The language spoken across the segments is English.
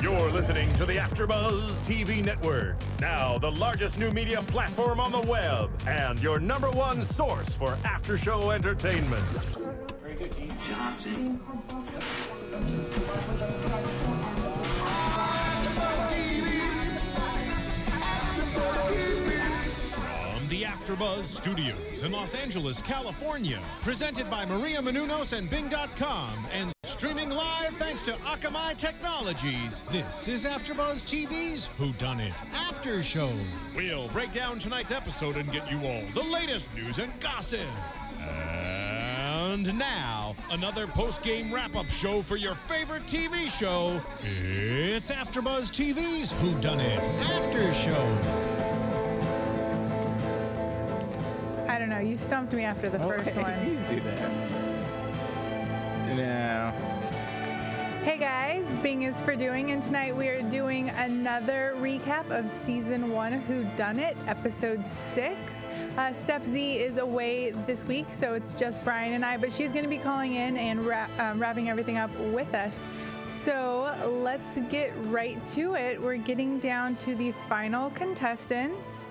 You're listening to the AFTERBUZZ TV network, now the largest new media platform on the web, and your #1 source for after-show entertainment. Very good, Gene Johnson. From the AFTERBUZZ Studios in Los Angeles, California, presented by Maria Menounos and Bing.com, and streaming live thanks to Akamai Technologies. This is AFTERBUZZ TV's Whodunnit After Show. We'll break down tonight's episode and get you all the latest news and gossip. And now, another post-game wrap-up show for your favorite TV show. It's AFTERBUZZ TV's Whodunnit After Show. I don't know. You stumped me after the first one. Easy there. No. Hey guys, Bing is for doing, and tonight we are doing another recap of Season 1 of Whodunnit, Episode 6. Stef Z is away this week, so it's just Brian and I, but she's going to be calling in and wrapping everything up with us. So let's get right to it. We're getting down to the final contestants.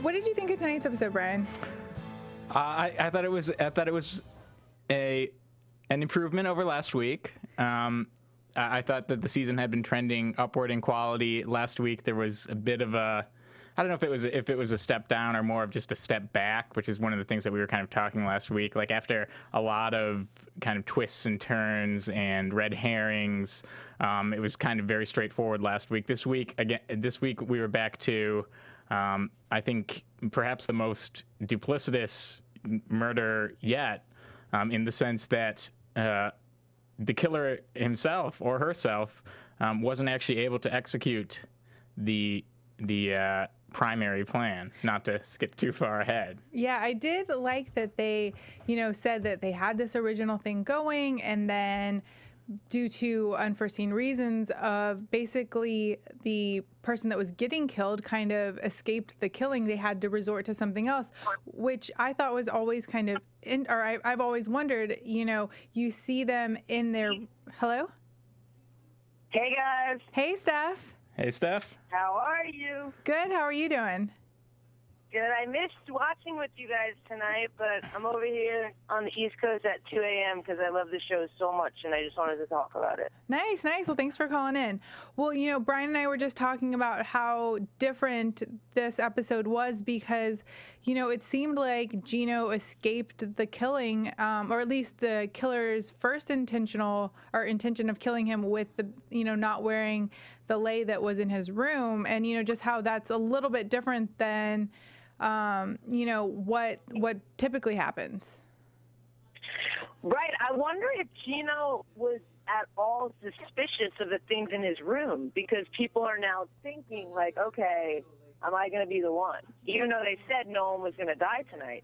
What did you think of tonight's episode, Brian? I thought it was an improvement over last week. I thought that the season had been trending upward in quality. Last week there was a bit of a, I don't know if it was a step down or more of just a step back, which is one of the things that we were kind of talking last week. Like after a lot of kind of twists and turns and red herrings, it was kind of very straightforward last week. This week we were back to, I think perhaps the most duplicitous murder yet, in the sense that the killer himself or herself wasn't actually able to execute the primary plan. Not to skip too far ahead. Yeah, I did like that they, said that they had this original thing going, and then due to unforeseen reasons of basically the person that was getting killed kind of escaped the killing, they had to resort to something else, which I thought was always kind of, I've always wondered, you see them in their, hello? Hey guys. Hey Stef. Hey Steph. How are you? Good, how are you doing? Good. I missed watching with you guys tonight, but I'm over here on the East Coast at 2 a.m. because I love the show so much, and I just wanted to talk about it. Nice. Well, thanks for calling in. Well, Brian and I were just talking about how different this episode was because, it seemed like Gino escaped the killing, or at least the killer's first intention of killing him with the, not wearing the lei that was in his room, and, just how that's a little bit different than what typically happens. Right. I wonder if Gino was at all suspicious of the things in his room, because people are now thinking like, okay, am I going to be the one? Even though they said no one was going to die tonight.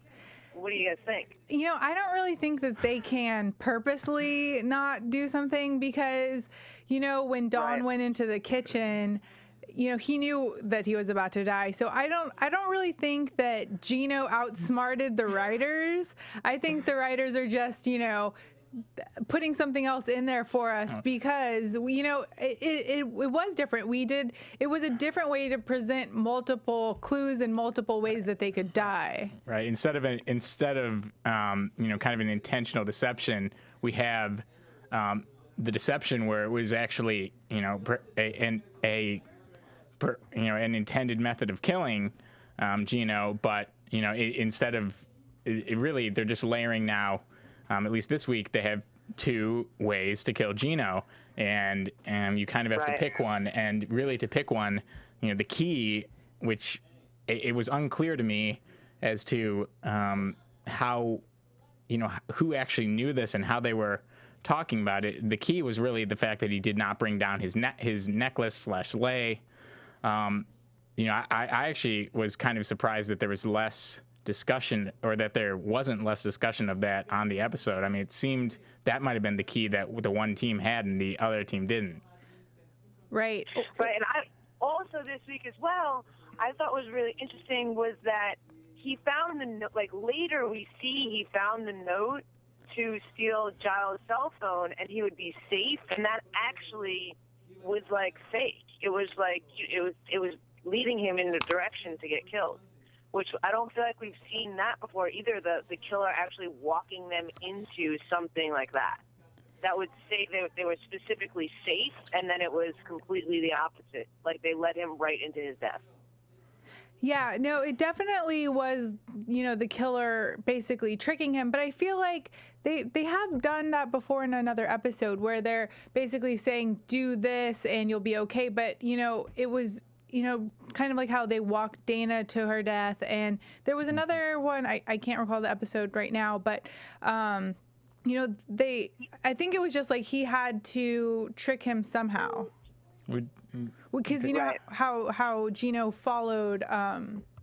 What do you guys think? I don't really think that they can purposely not do something because, when Dunne went into the kitchen, he knew that he was about to die. So I don't really think that Gino outsmarted the writers. I think the writers are just, putting something else in there for us because, it was different. It was a different way to present multiple clues and multiple ways that they could die. Right. Instead of kind of an intentional deception, we have the deception where it was actually, an intended method of killing Gino, but instead of really, they're just layering now. At least this week, they have 2 ways to kill Gino, and you kind of have to pick one. And really, to pick one, the key, which it was unclear to me as to how, who actually knew this and how they were talking about it. The key was really the fact that he did not bring down his necklace/lei. I actually was kind of surprised that there was less discussion, or that there wasn't less discussion of that on the episode. I mean, it seemed that might have been the key that the one team had and the other team didn't. Right. Right. And I also this week as well, I thought was really interesting was that he found the note, like later we see he found the note to steal Giles' cell phone and he would be safe, and that actually was like fake. It was like it was leading him in the direction to get killed, which I don't feel like we've seen that before either. The killer actually walking them into something like that. That would say they were specifically safe, and then it was completely the opposite. Like they led him right into his death. Yeah, no, it definitely was, you know, the killer basically tricking him. But I feel like they have done that before in another episode where they're basically saying, do this and you'll be okay. But, you know, it was, you know, kind of like how they walked Dana to her death. And there was another one, I can't recall the episode right now, but, you know, I think it was just like he had to trick him somehow. Because you know how Gino followed.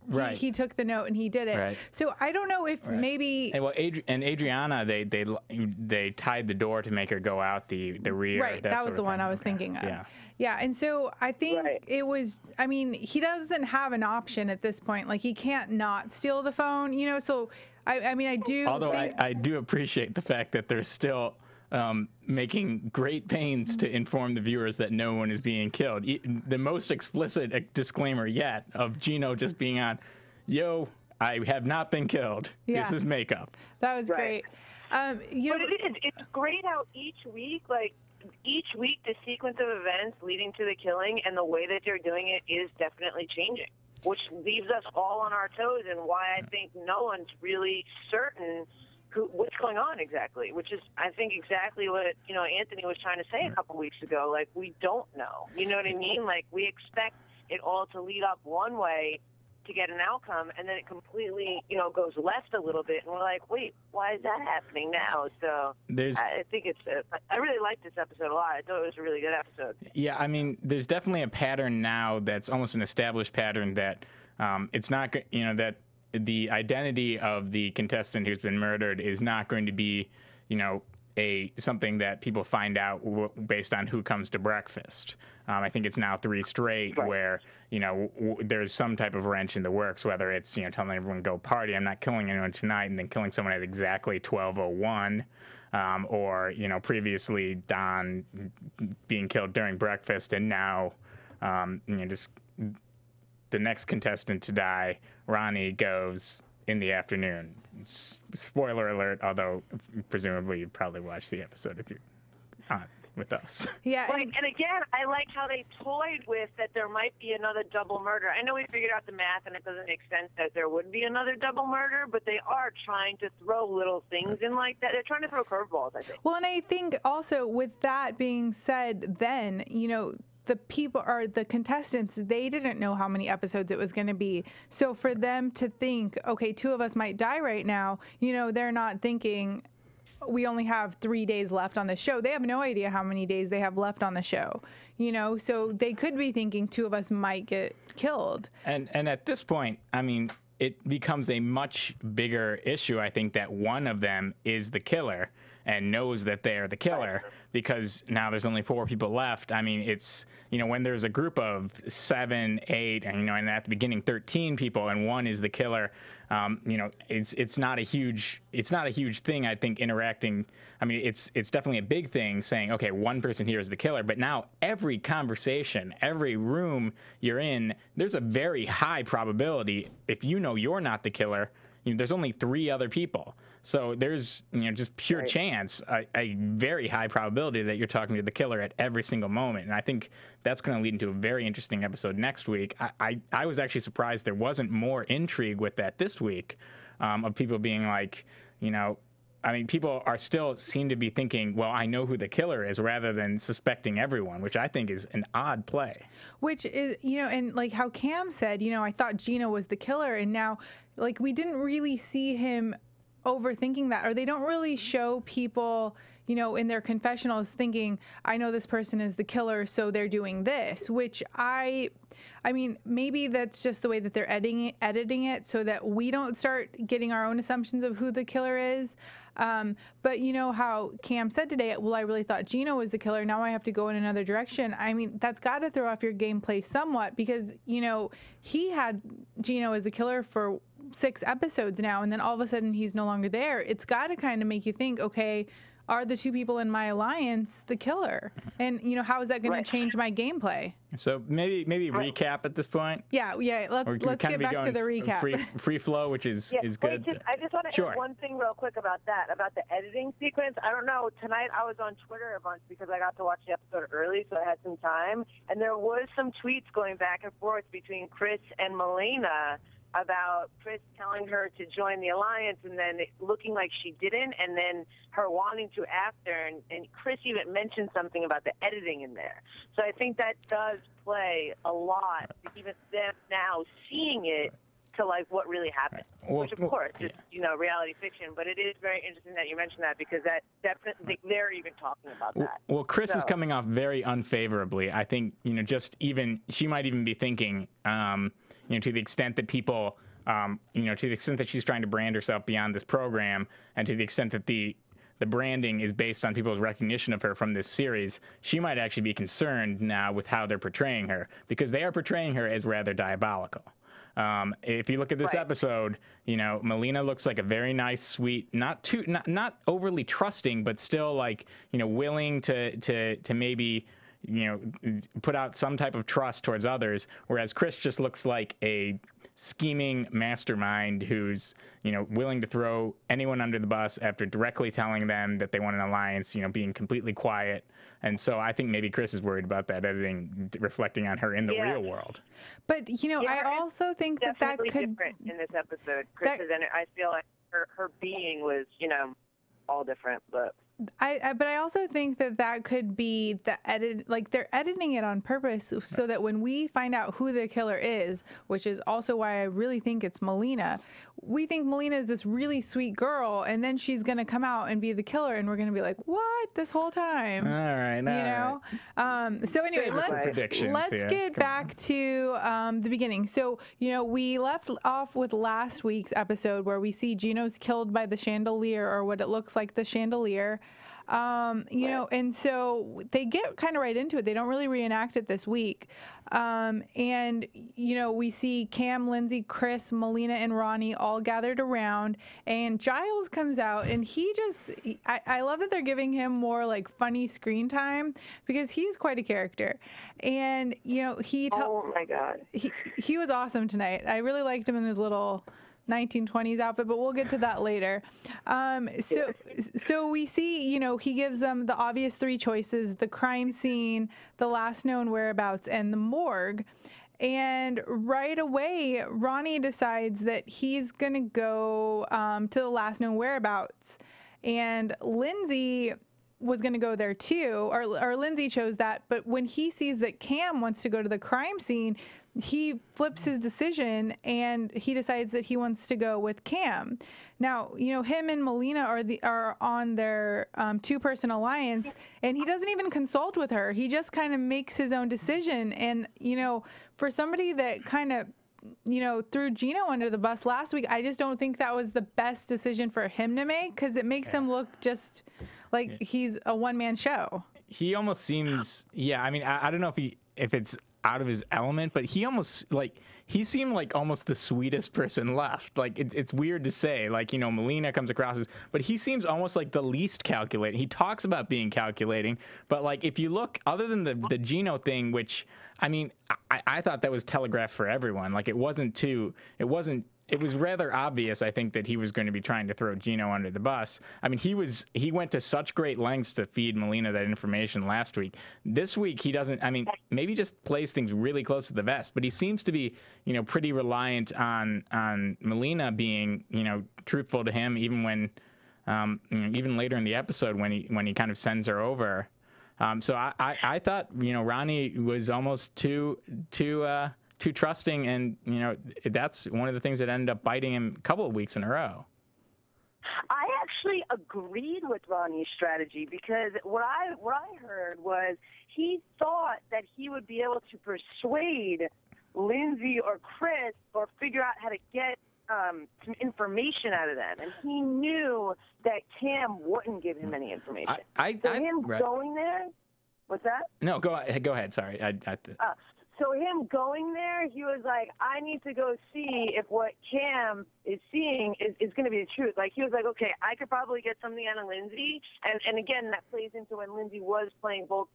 Right. He took the note and he did it. Right. So I don't know if maybe. And well, Adriana, they tied the door to make her go out the rear. Right. That was the one I was thinking of. Yeah. Yeah. And so I think it was. I mean, he doesn't have an option at this point. Like he can't not steal the phone. You know. So I mean, I do. Although I do appreciate the fact that there's still. Making great pains to inform the viewers that no one is being killed. The most explicit disclaimer yet of Gino just being on, yo, I have not been killed. Yeah. This is makeup. That was great. You know, it's great how each week the sequence of events leading to the killing and the way that they're doing it is definitely changing, which leaves us all on our toes and why I think no one's really certain what's going on exactly, which is, I think, exactly what, you know, Anthony was trying to say a couple weeks ago. Like, we don't know. You know what I mean? Like, we expect it all to lead up one way to get an outcome, and then it completely, you know, goes left a little bit, and we're like, wait, why is that happening now? So I think I really liked this episode a lot. I thought it was a really good episode. Yeah, I mean, there's definitely a pattern now that's almost an established pattern that it's not, you know, that the identity of the contestant who's been murdered is not going to be, you know, something that people find out based on who comes to breakfast. I think it's now 3 straight where, you know, there's some type of wrench in the works, whether it's, you know, telling everyone go party, I'm not killing anyone tonight, and then killing someone at exactly 12:01, or, you know, previously Don being killed during breakfast, and now, you know, just the next contestant to die, Ronnie, goes in the afternoon. Spoiler alert, although presumably you probably watched the episode if you're on with us. Yeah. And again, I like how they toyed with that there might be another double murder. I know we figured out the math and it doesn't make sense that there would be another double murder, but they are trying to throw little things in like that. They're trying to throw curveballs, I think. Well, and I think also with that being said, then, you know, the people or the contestants, they didn't know how many episodes it was going to be. So for them to think, okay, 2 of us might die right now, you know, they're not thinking we only have 3 days left on the show. They have no idea how many days they have left on the show, you know, so they could be thinking 2 of us might get killed. And at this point, I mean, it becomes a much bigger issue, I think, that one of them is the killer and knows that they are the killer, because now there's only 4 people left. I mean, it's, you know, when there's a group of 7, 8, and, you know, and at the beginning 13 people, and one is the killer, you know, it's not a huge thing, I think, interacting. I mean, it's definitely a big thing saying, okay, one person here is the killer, but now every conversation, every room you're in, there's a very high probability, if you know you're not the killer, you know, there's only 3 other people. So there's, you know, just pure chance, a very high probability that you're talking to the killer at every single moment. And I think that's going to lead into a very interesting episode next week. I was actually surprised there wasn't more intrigue with that this week, of people being like, you know, I mean, people are still seem to be thinking, well, I know who the killer is, rather than suspecting everyone, which I think is an odd play. Which is, you know, and like how Cam said, you know, I thought Gino was the killer, and now, like, we didn't really see him overthinking that, or they don't really show people, you know, in their confessionals thinking, I know this person is the killer, so they're doing this, which I mean, maybe that's just the way that they're editing it so that we don't start getting our own assumptions of who the killer is. But you know how Cam said today, well, I really thought Gino was the killer. Now I have to go in another direction. I mean, that's got to throw off your gameplay somewhat, because, you know, he had Gino as the killer for 6 episodes now, and then all of a sudden he's no longer there. It's got to kind of make you think, okay, are the two people in my alliance the killer? And, you know, how is that going to change my gameplay? So maybe recap at this point. Yeah. Let's get back to the recap. Free flow, which is good. I just want to add one thing real quick about the editing sequence. I don't know. Tonight I was on Twitter a bunch because I got to watch the episode early, so I had some time. And there was some tweets going back and forth between Chris and Melina about Chris telling her to join the alliance and then it looking like she didn't, and then her wanting to after, and Chris even mentioned something about the editing in there. So I think that does play a lot, even them now seeing it, to like what really happened, which of course is, you know, reality fiction, but it is very interesting that you mentioned that, because that definitely, they're even talking about that. Well, Chris is coming off very unfavorably. I think, you know, she might even be thinking, you know, to the extent that people, you know, to the extent that she's trying to brand herself beyond this program, and to the extent that the branding is based on people's recognition of her from this series, she might actually be concerned now with how they're portraying her, because they are portraying her as rather diabolical. If you look at this episode, you know, Melina looks like a very nice, sweet, not overly trusting, but still like, you know, willing to maybe, you know, put out some type of trust towards others, whereas Chris just looks like a scheming mastermind who's, you know, willing to throw anyone under the bus after directly telling them that they want an alliance, you know, being completely quiet. And so I think maybe Chris is worried about that editing reflecting on her in the real world. But, you know, I also think that could... different in this episode. I feel like her being was, you know, all different, but... But I also think that could be the edit, like they're editing it on purpose so that when we find out who the killer is, which is also why I really think it's Melina, we think Melina is this really sweet girl, and then she's going to come out and be the killer, and we're going to be like, what, this whole time? All right. You know? So anyway, let's get back to the beginning. So, you know, we left off with last week's episode where we see Gino's killed by the chandelier, or what it looks like the chandelier. You know, and so they get kind of right into it. They don't really reenact it this week. And, you know, we see Cam, Lindsay, Chris, Melina, and Ronnie all gathered around, and Giles comes out, and I love that they're giving him more like funny screen time, because he's quite a character. And, you know, oh my God. He was awesome tonight. I really liked him in his little 1920s outfit, but we'll get to that later. So we see, you know, he gives them the obvious three choices: the crime scene, the last known whereabouts, and the morgue. And right away, Ronnie decides that he's going to go to the last known whereabouts. And Lindsay was going to go there too, or Lindsay chose that. But when he sees that Cam wants to go to the crime scene, he flips his decision and he decides that he wants to go with Cam. Now, you know, him and Melina are on their two-person alliance, and he doesn't even consult with her. He just kind of makes his own decision. And, you know, for somebody that kind of, you know, threw Gino under the bus last week, I just don't think that was the best decision for him to make, because it makes him look just like he's a one-man show. He almost seems, I mean, I don't know if it's out of his element, but he seemed like almost the sweetest person left. Like, it's weird to say, like, you know, Melina comes across as, but he seems almost like the least calculating. He talks about being calculating, but like, if you look, other than the Gino thing, which, I mean, I thought that was telegraphed for everyone. Like, it was rather obvious, I think, that he was going to be trying to throw Gino under the bus. I mean, he went to such great lengths to feed Melina that information last week. This week, he doesn't, I mean, maybe just plays things really close to the vest, but he seems to be, you know, pretty reliant on Melina being, you know, truthful to him, even when, you know, even later in the episode when he kind of sends her over. So I thought, you know, Ronnie was almost too trusting, and, you know, that's one of the things that ended up biting him a couple of weeks in a row. I actually agreed with Ronnie's strategy, because what I heard was he thought that he would be able to persuade Lindsay or Chris, or figure out how to get some information out of them, and he knew that Cam wouldn't give him any information. Going there, what's that? No, go ahead. Sorry. So him going there, he was like, I need to go see if what Cam is seeing is going to be the truth. Like, he was like, okay, I could probably get something out of Lindsay. And again, that plays into when Lindsay was playing both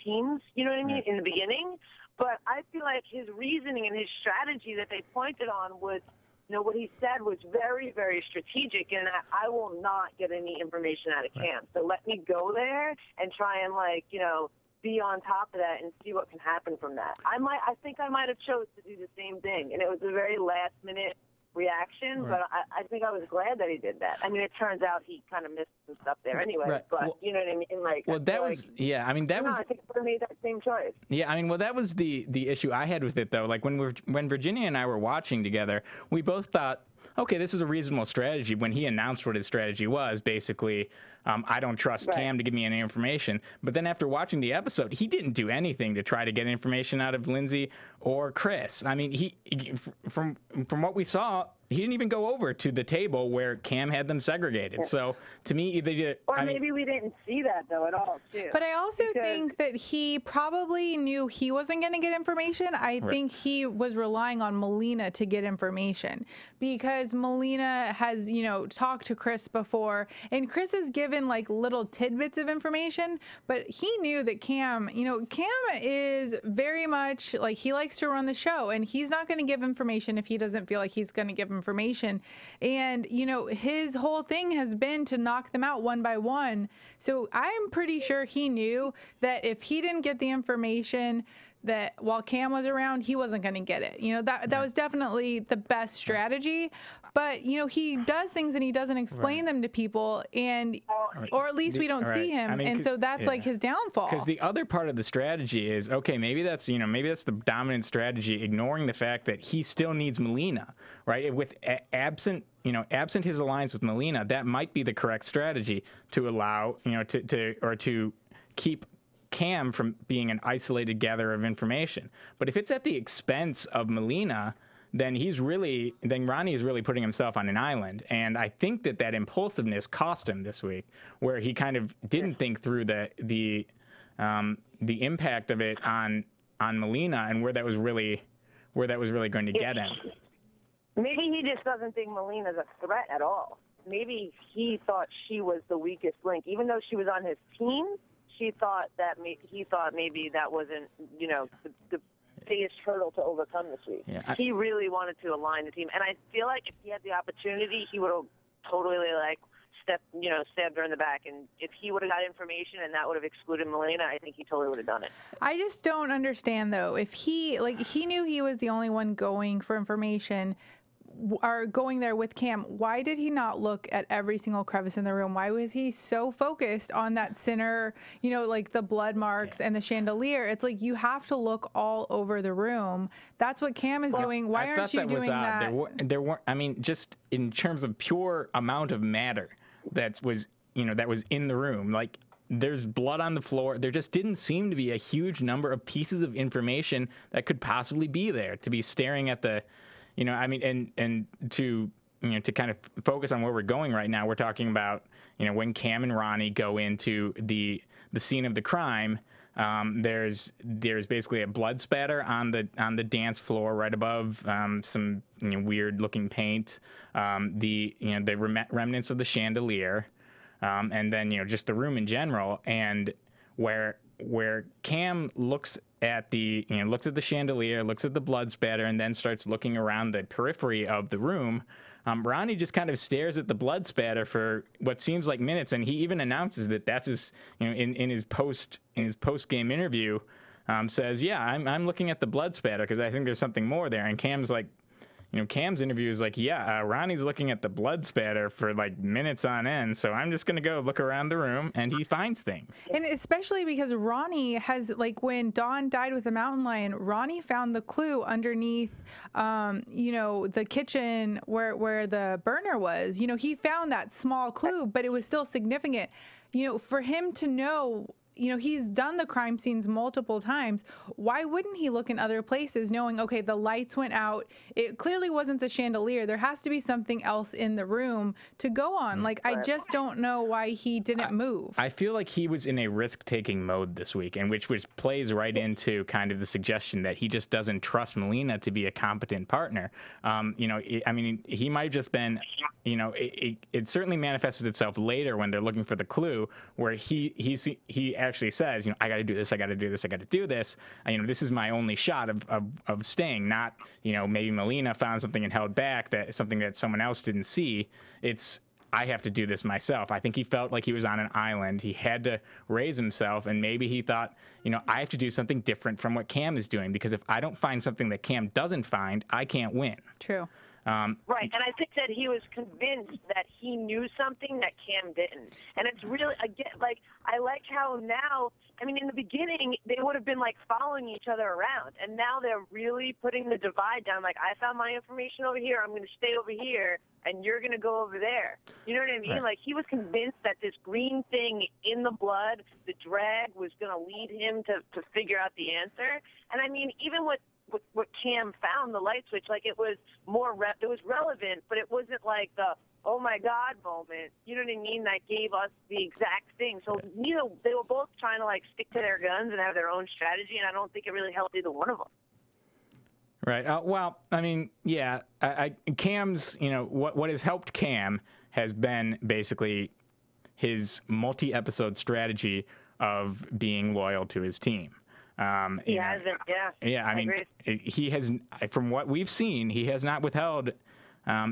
teams, you know what I mean, in the beginning. But I feel like his reasoning and his strategy that they pointed on was, you know, what he said was very, very strategic, and I will not get any information out of Cam. So let me go there and try and, like, you know, be on top of that and see what can happen from that. I think I might have chose to do the same thing, and it was a very last minute reaction, but I think I was glad that he did that. I mean, it turns out he kind of missed some stuff there anyway, but well, you know what I mean? Like, well, that was, like, yeah, I mean, that was, I think I would have made that same choice. Yeah, I mean, well, that was the issue I had with it, though. Like, when Virginia and I were watching together, we both thought, okay, this is a reasonable strategy. When he announced what his strategy was, basically, I don't trust Cam to give me any information. But then after watching the episode, he didn't do anything to try to get information out of Lindsay or Chris. I mean, he from what we saw, he didn't even go over to the table where Cam had them segregated. So to me, either did. Or maybe we didn't see that though at all, too. But I also think that he probably knew he wasn't going to get information. I think he was relying on Melina to get information because Melina has, you know, talked to Chris before, and Chris has given like little tidbits of information. But he knew that Cam, you know, Cam is very much like he likes to run the show, and he's not going to give information if he doesn't feel like he's going to give information. And, you know, his whole thing has been to knock them out one by one. So I'm pretty sure he knew that if he didn't get the information that while Cam was around, he wasn't going to get it. You know, that was definitely the best strategy. But, you know, he does things and he doesn't explain them to people, and or at least we don't see him. I mean, and so that's like his downfall. Because the other part of the strategy is, okay, maybe that's, you know, maybe that's the dominant strategy, ignoring the fact that he still needs Melina, right? With absent his alliance with Melina, that might be the correct strategy to allow, you know, to keep Cam from being an isolated gatherer of information. But if it's at the expense of Melina, then Ronnie is really putting himself on an island. And I think that impulsiveness cost him this week, where he kind of didn't think through the impact of it on Melina and where that was really going to get him. Maybe he just doesn't think Melina's a threat at all. Maybe he thought she was the weakest link, even though she was on his team. He thought maybe that wasn't, you know, the biggest hurdle to overcome this week. Yeah, he really wanted to align the team, and I feel like if he had the opportunity, he would have totally like stabbed her in the back. And if he would have got information and that would have excluded Melina, I think he totally would have done it. I just don't understand though. If he knew he was the only one going for information, are going there with Cam, why did he not look at every single crevice in the room? Why was he so focused on that center, you know, like the blood marks and the chandelier? It's like you have to look all over the room. That's what Cam is doing. Why aren't you doing that? There weren't, I mean, just in terms of pure amount of matter that was in the room, like there's blood on the floor. There just didn't seem to be a huge number of pieces of information that could possibly be there to be staring at the, you know, I mean, and to, you know, to kind of focus on where we're going right now, we're talking about, you know, when Cam and Ronnie go into the scene of the crime, there's basically a blood spatter on the dance floor right above some, you know, weird looking paint, the remnants of the chandelier, and then, you know, just the room in general, and where Cam looks at the chandelier, looks at the blood spatter, and then starts looking around the periphery of the room. Ronnie just kind of stares at the blood spatter for what seems like minutes, and he even announces that that's his, you know, in his post game interview, says, yeah, I'm looking at the blood spatter because I think there's something more there. And Cam's like, you know, Cam's interview is like, yeah, Ronnie's looking at the blood spatter for like minutes on end, so I'm just going to go look around the room, and he finds things. And especially because Ronnie has, like, when Dawn died with the mountain lion, Ronnie found the clue underneath, you know, the kitchen where the burner was. You know, he found that small clue, but it was still significant. You know, for him to know, you know, he's done the crime scenes multiple times. Why wouldn't he look in other places knowing, okay, the lights went out. It clearly wasn't the chandelier. There has to be something else in the room to go on. Like, I just don't know why he didn't move. I feel like he was in a risk-taking mode this week, and which plays right into kind of the suggestion that he just doesn't trust Melina to be a competent partner. You know, I mean, he might have just been, you know, it certainly manifested itself later when they're looking for the clue, where he actually says, you know, I got to do this, I got to do this, I got to do this. You know, this is my only shot of staying. Not, you know, maybe Melina found something and held back, that something that someone else didn't see. It's, I have to do this myself. I think he felt like he was on an island. He had to raise himself, and maybe he thought, you know, I have to do something different from what Cam is doing, because if I don't find something that Cam doesn't find, I can't win. True. Right, and I think that he was convinced that he knew something that Cam didn't. And it's really, again, like, I like how now, I mean, in the beginning, they would have been, like, following each other around. And now they're really putting the divide down. Like, I found my information over here, I'm going to stay over here, and you're going to go over there. You know what I mean? Right. Like, he was convinced that this green thing in the blood, the drag, was going to lead him to figure out the answer. And, I mean, even what Cam found, the light switch, like, it was more it was relevant, but it wasn't like the oh my God moment, you know what I mean, that gave us the exact thing. So they were both trying to, like, stick to their guns and have their own strategy, and I don't think it really helped either one of them. Right. Well, I mean, yeah, Cam's, you know, what has helped Cam has been basically his multi-episode strategy of being loyal to his team. Yeah, I mean, he has, from what we've seen, he has not withheld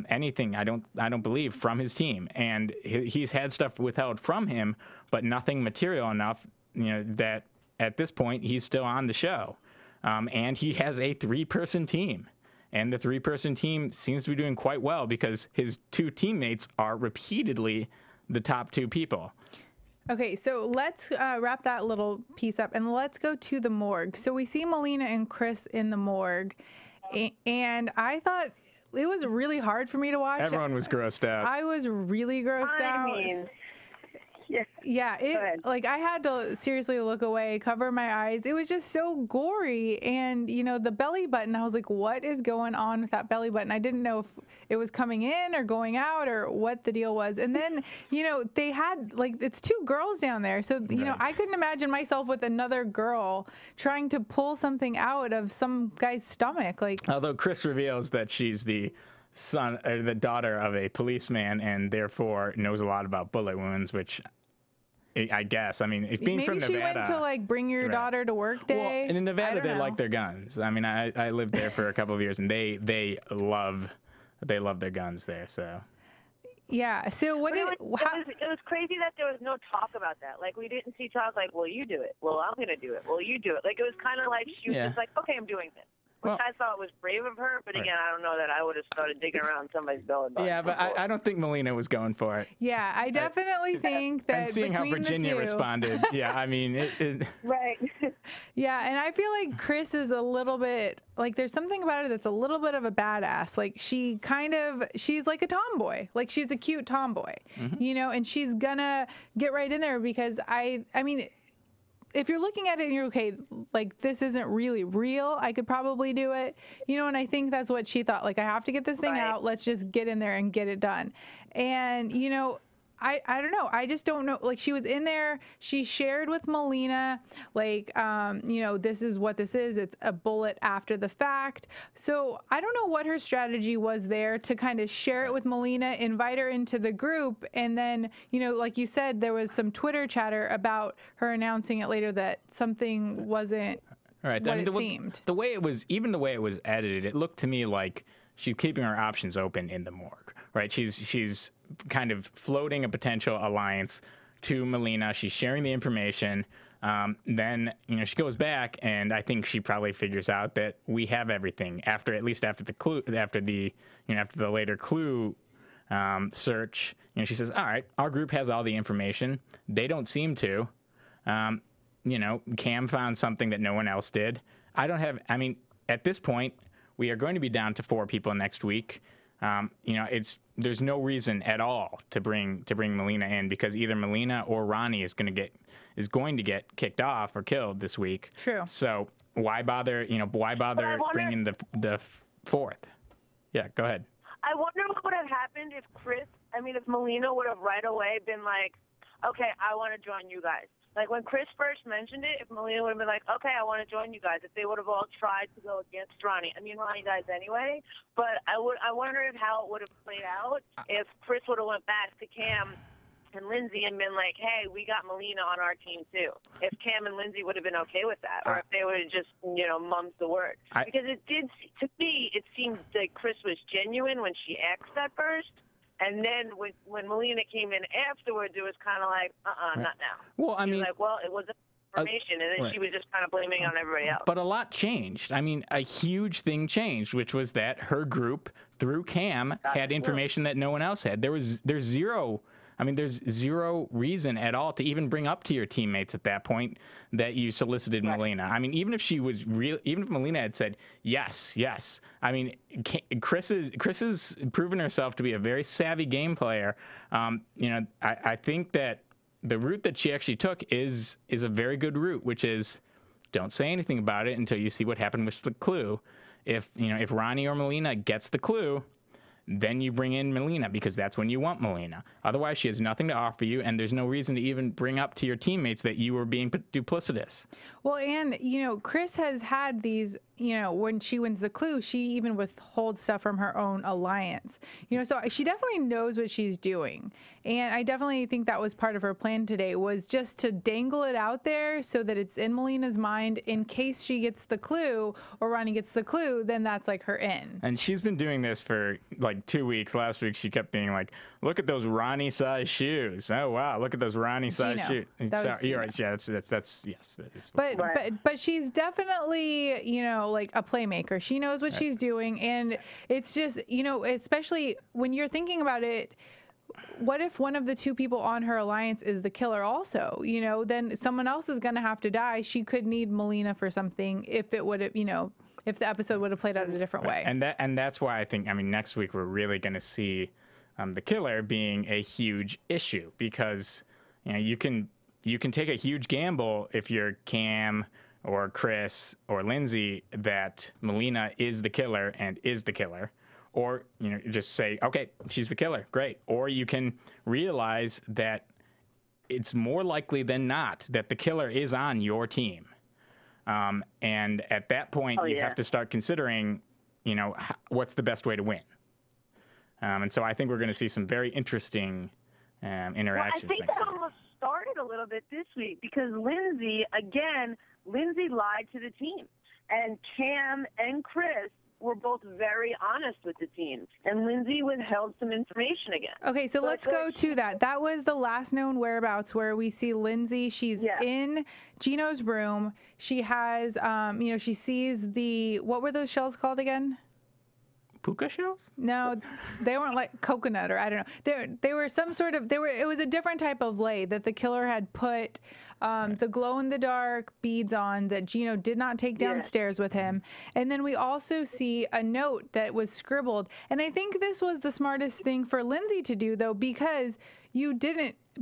anything, I don't believe, from his team, and he's had stuff withheld from him, but nothing material enough, you know, that at this point he's still on the show, and he has a 3-person team, and the 3-person team seems to be doing quite well because his 2 teammates are repeatedly the top 2 people. Okay, so let's wrap that little piece up, and let's go to the morgue. So we see Melina and Chris in the morgue, and I thought it was really hard for me to watch. Everyone was grossed out. I was really grossed out. Mean, yeah, like, I had to seriously look away, cover my eyes. It was just so gory, and, you know, the belly button, I was like, what is going on with that belly button? I didn't know if it was coming in or going out or what the deal was. And then, you know, they had, like, it's 2 girls down there, so, you know, I couldn't imagine myself with another girl trying to pull something out of some guy's stomach. Like, although Chris reveals that she's the son or the daughter of a policeman and therefore knows a lot about bullet wounds, which I guess, I mean, if being from Nevada, maybe she went to, like, bring your daughter to work day. Well, and in Nevada they like their guns. I mean, I lived there for a couple of years, and they love their guns there. So yeah. So what did it was crazy that there was no talk about that. Like, we didn't see talk like, well, you do it. Well, I'm gonna do it. Well, you do it. Like, it was kind of like she was just like, okay, I'm doing this. Which I thought was brave of her, but again, I don't know that I would have started digging around somebody's belly button. Yeah, but I don't think Melina was going for it. Yeah, I definitely think that. And seeing how Virginia responded, yeah, I mean, right. Yeah, and I feel like Chris is a little bit, like, there's something about her that's a little bit of a badass. Like, she's like a tomboy. Like, she's a cute tomboy, you know, and she's gonna get right in there because I mean, if you're looking at it and you're okay, like, this isn't really real, I could probably do it, you know, and I think that's what she thought. Like, I have to get this thing out. Let's just get in there and get it done. And, you know, I don't know. I just don't know. Like, she was in there. She shared with Melina, like, you know, this is what this is. It's a bullet after the fact. So I don't know what her strategy was there to kind of share it with Melina, invite her into the group. And then, you know, like you said, there was some Twitter chatter about her announcing it later that something wasn't what it seemed. The way it was, even the way it was edited, it looked to me like she's keeping her options open in the morgue, right? She's kind of floating a potential alliance to Melina. She's sharing the information. Then, you know, she goes back, and I think she probably figures out that we have everything after the later clue search. You know, she says, all right, our group has all the information. They don't seem to. You know, Cam found something that no one else did. I mean, at this point, we are going to be down to 4 people next week. there's no reason at all to bring Melina in, because either Melina or Ronnie is going to get kicked off or killed this week. True. So why bother bringing the fourth? Yeah, go ahead. I wonder what would have happened if if Melina would have right away been like, okay, I want to join you guys. Like when Chris first mentioned it, if Melina would have been like, okay, I want to join you guys, if they would have all tried to go against Ronnie. I mean, Ronnie dies anyway, but I wonder how it would have played out if Chris would have went back to Cam and Lindsay and been like, hey, we got Melina on our team too. If Cam and Lindsay would have been okay with that, or if they would have just, mummed the word. Because to me, it seemed like Chris was genuine when she asked at first. And then when Melina came in afterwards, it was kind of like, not now. Well, I mean, like, well, it wasn't information, and then she was just kind of blaming on everybody else. But a lot changed. I mean, a huge thing changed, which was that her group, through Cam, had information that no one else had. There's zero reason at all to even bring up to your teammates at that point that you solicited Melina. I mean, even if Melina had said yes, I mean, Chris has proven herself to be a very savvy game player. I think that the route that she actually took is a very good route, which is don't say anything about it until you see what happened with the clue. If Ronnie or Melina gets the clue, then you bring in Melina, because that's when you want Melina. Otherwise, she has nothing to offer you, and there's no reason to even bring up to your teammates that you were being duplicitous. Well, and, Chris has had these, when she wins the clue, she even withholds stuff from her own alliance. So she definitely knows what she's doing. And I definitely think that was part of her plan today, was just to dangle it out there so that it's in Melina's mind in case she gets the clue or Ronnie gets the clue, then that's like her in. And she's been doing this for like 2 weeks. Last week, she kept being like, look at those Ronnie-sized shoes. Oh, wow, look at those Ronnie-sized shoes. You're right. Yeah, that's yes. That is. But she's definitely, like a playmaker. She knows what she's doing. And it's just, especially when you're thinking about it, what if one of the two people on her alliance is the killer also? Then someone else is going to have to die. She could need Melina for something if it would have, if the episode would have played out a different way. And that's why I think, next week we're really going to see the killer being a huge issue, because you can take a huge gamble if you're Cam or Chris or Lindsay that Melina is the killer and is the killer. Or, just say, okay, she's the killer, great. Or you can realize that it's more likely than not that the killer is on your team. And at that point, you have to start considering, what's the best way to win. And so I think we're going to see some very interesting interactions. Well, I think that almost started a little bit this week, because Lindsay lied to the team. And Cam and Chris were both very honest with the team, and Lindsay withheld some information again. Okay, so let's go to that. That was the last known whereabouts where we see Lindsay. She's in Gino's room. She has, she sees what were those shells called again? Puka shells? No, they weren't like coconut, or I don't know. They were some sort of, it was a different type of lei that the killer had put the glow-in-the-dark beads on that Gino did not take downstairs with him. And then we also see a note that was scribbled. And I think this was the smartest thing for Lindsay to do, though, because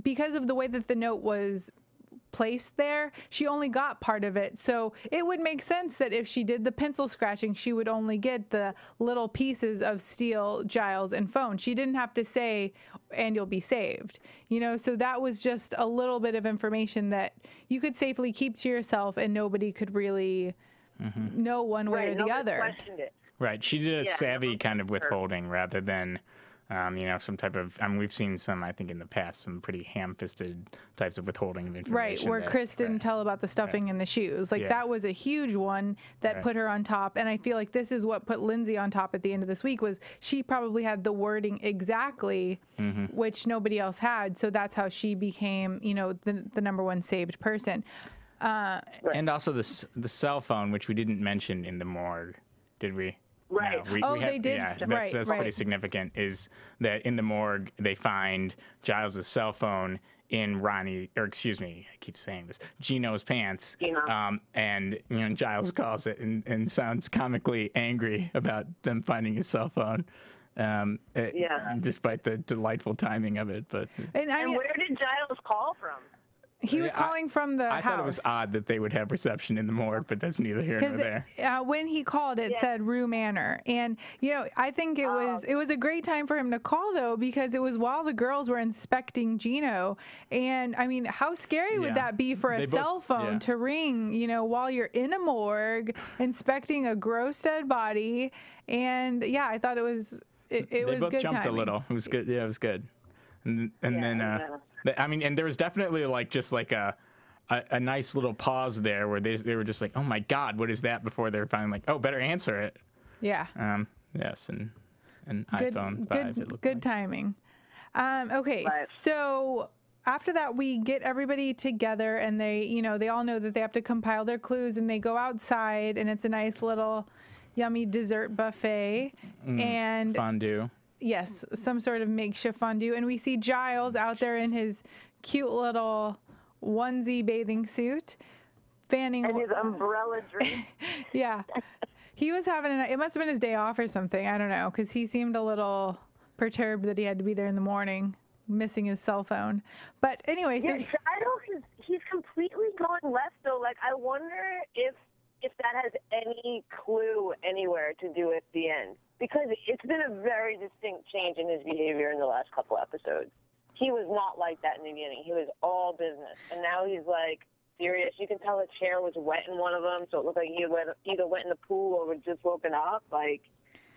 because of the way that the note was placed there, she only got part of it. So it would make sense that if she did the pencil scratching, she would only get the little pieces of Steele, Giles, and Phone. She didn't have to say, and you'll be saved. So that was just a little bit of information that you could safely keep to yourself, and nobody could really know one way or the other. Questioned it. Right. She did a savvy kind of withholding rather than some type of, we've seen some, I think in the past, some pretty ham-fisted types of withholding of information. Right, where Chris didn't tell about the stuffing in the shoes. That was a huge one that put her on top. And I feel like this is what put Lindsay on top at the end of this week, was she probably had the wording exactly, which nobody else had. So that's how she became, the number one saved person. And also the cell phone, which we didn't mention in the morgue, did we? Right. No, they did. Yeah, that's pretty significant, is that in the morgue, they find Giles' cell phone in I keep saying this, Gino's pants. And Giles calls it and sounds comically angry about them finding his cell phone. Despite the delightful timing of it. But And where did Giles call from? he was calling from the I house. thought it was odd that they would have reception in the morgue, but that's neither here nor there. When he called, it said Rue Manor, and I think it was a great time for him to call though, because it was while the girls were inspecting Gino, and I mean, how scary would that be for a cell phone to ring, while you're in a morgue inspecting a gross dead body, and I thought it was it was both good jumped timing. a little. It was good. Yeah, it was good. And then and there was definitely a nice little pause there where they were just like, oh my God, what is that? Before they were finally like, oh, better answer it. Yeah. Yes, and iPhone 5. It looked good like. timing. Okay, so after that we get everybody together, and they all know that they have to compile their clues, and they go outside, and it's a nice little yummy dessert buffet and fondue. Yes, some sort of makeshift fondue. And we see Giles out there in his cute little onesie bathing suit, fanning. And his umbrella drink. Yeah. He was it must have been his day off or something. I don't know, because he seemed a little perturbed that he had to be there in the morning, missing his cell phone. But anyway, so Giles he's completely going left, though. Like, I wonder if that has any clue anywhere to do at the end. Because it's been a very distinct change in his behavior in the last couple episodes. He was not like that in the beginning. He was all business. And now he's, like, serious. You can tell the chair was wet in one of them, so it looked like he either went in the pool or was just woken up. Like,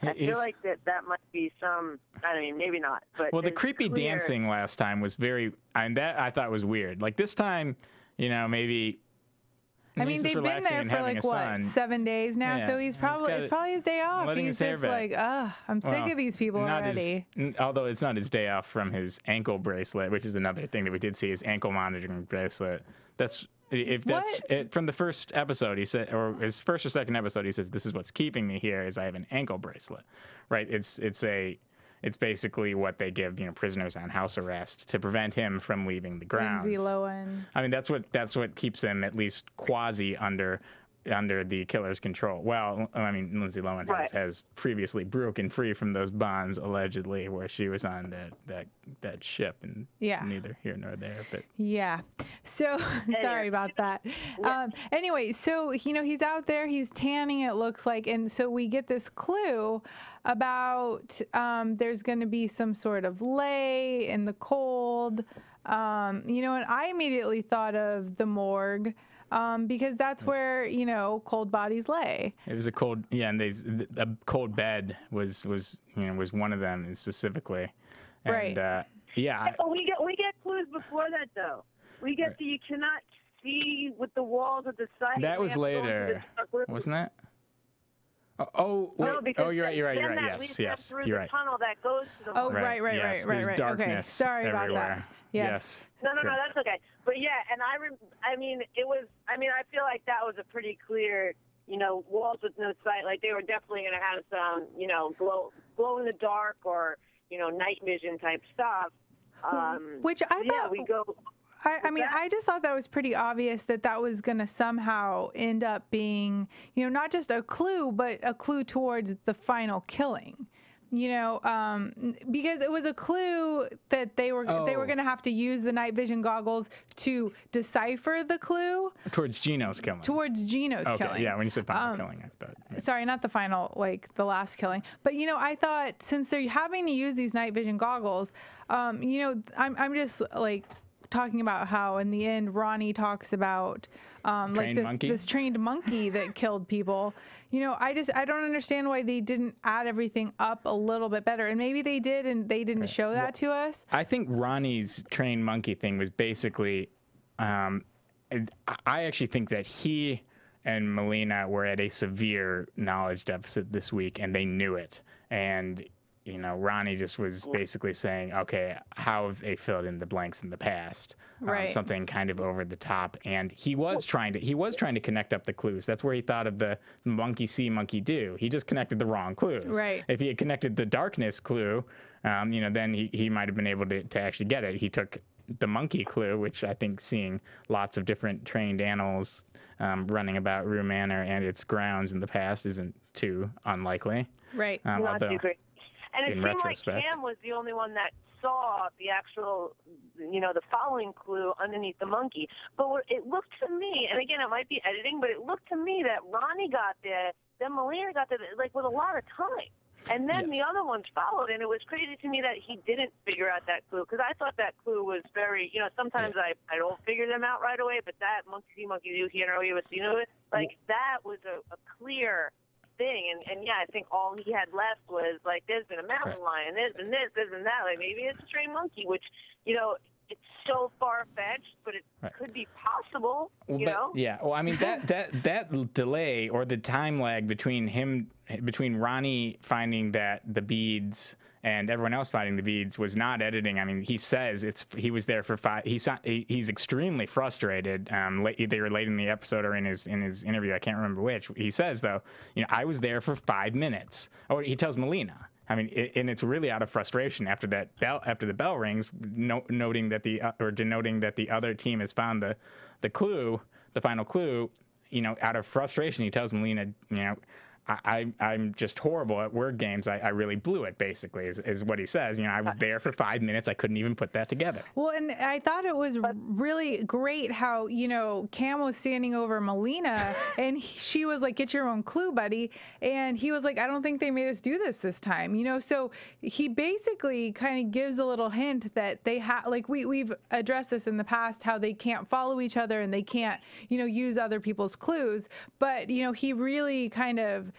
I feel like that might be some, I mean, maybe not. But well, the creepy dancing last time was that I thought was weird. Like, this time, maybe... I mean, they've been there for like what, 7 days now, so it's probably his day off. He's just like, I'm sick of these people already. Although it's not his day off from his ankle bracelet, which is another thing that we did see, his ankle monitoring bracelet. From the first episode, he said, or his first or second episode, he says, "This is what's keeping me here, is I have an ankle bracelet." Right? It's basically what they give prisoners on house arrest to prevent him from leaving the grounds. Lindsay Lohan. I mean, that's what keeps him at least quasi under the killer's control. Well, I mean, Lindsay Lohan has previously broken free from those bonds, allegedly, where she was on that ship, and neither here nor there. But so sorry about that. Anyway, so he's out there, he's tanning, it looks like, and so we get this clue about there's going to be some sort of lay in the cold, and I immediately thought of the morgue. Because that's where cold bodies lay. It was a cold, and a cold bed was one of them specifically, and, right? But we get clues before that though. We get you cannot see with the walls of the site. That was later, wasn't that? Oh, wait. No, you're right. Yes, you're right. The tunnel that goes to the morgue. Right. There's darkness. Okay, sorry about that. Yes. No, that's okay. But and I feel like that was a pretty clear, walls with no sight. Like they were definitely going to have some, glow in the dark or, night vision type stuff. Which I thought. We go. I just thought that was pretty obvious that was going to somehow end up being, not just a clue, but a clue towards the final killing. Because it was a clue that they were going to have to use the night vision goggles to decipher the clue towards Gino's killing. Killing. Yeah, when you said final killing, I thought. Yeah. Sorry, not the final, like the last killing. But I thought since they're having to use these night vision goggles, I'm just like talking about how in the end Ronnie talks about this trained monkey that killed people. I don't understand why they didn't add everything up a little bit better, and maybe they did and they didn't show that to us. I think Ronnie's trained monkey thing was basically I actually think that he and Melina were at a severe knowledge deficit this week, and they knew it. And Ronnie just was basically saying, okay, how have they filled in the blanks in the past? Right. Something kind of over the top. And he was trying to connect up the clues. That's where he thought of the monkey see, monkey do. He just connected the wrong clues. Right. If he had connected the darkness clue, then he might have been able to actually get it. He took the monkey clue, which I think seeing lots of different trained animals running about Rue Manor and its grounds in the past isn't too unlikely. Right. Not too great. And it in seemed retrospect. like Cam was the only one that saw the actual, the following clue underneath the monkey. But it looked to me, and again, it might be editing, but it looked to me that Ronnie got there, then Melina got there, like with a lot of time. And then the other ones followed, and it was crazy to me that he didn't figure out that clue, because I thought that clue was very, sometimes I don't figure them out right away, but that monkey see, monkey do, hear, know, you it, like that was a clear thing. And yeah, I think all he had left was like, there's been a mountain lion, this and this and that, like maybe it's a stray monkey, which, it's so far-fetched, but it could be possible, Yeah, well, I mean, that delay or the time lag between Ronnie finding that the beads and everyone else finding the beads was not editing. I mean, he says he was there for 5. He's extremely frustrated. Either late in the episode or in his interview, I can't remember which. He says though, I was there for 5 minutes. Or he tells Melina. I mean, and it's really out of frustration after the bell rings, denoting that the other team has found the clue, the final clue. Out of frustration, he tells Melina, I'm just horrible at word games. I really blew it, basically, is what he says. I was there for 5 minutes. I couldn't even put that together. Well, and I thought it was really great how, Cam was standing over Melina, and she was like, get your own clue, buddy. And he was like, I don't think they made us do this time, So he basically kind of gives a little hint that they have, like we've addressed this in the past, how they can't follow each other and they can't, use other people's clues. But, he really kind of,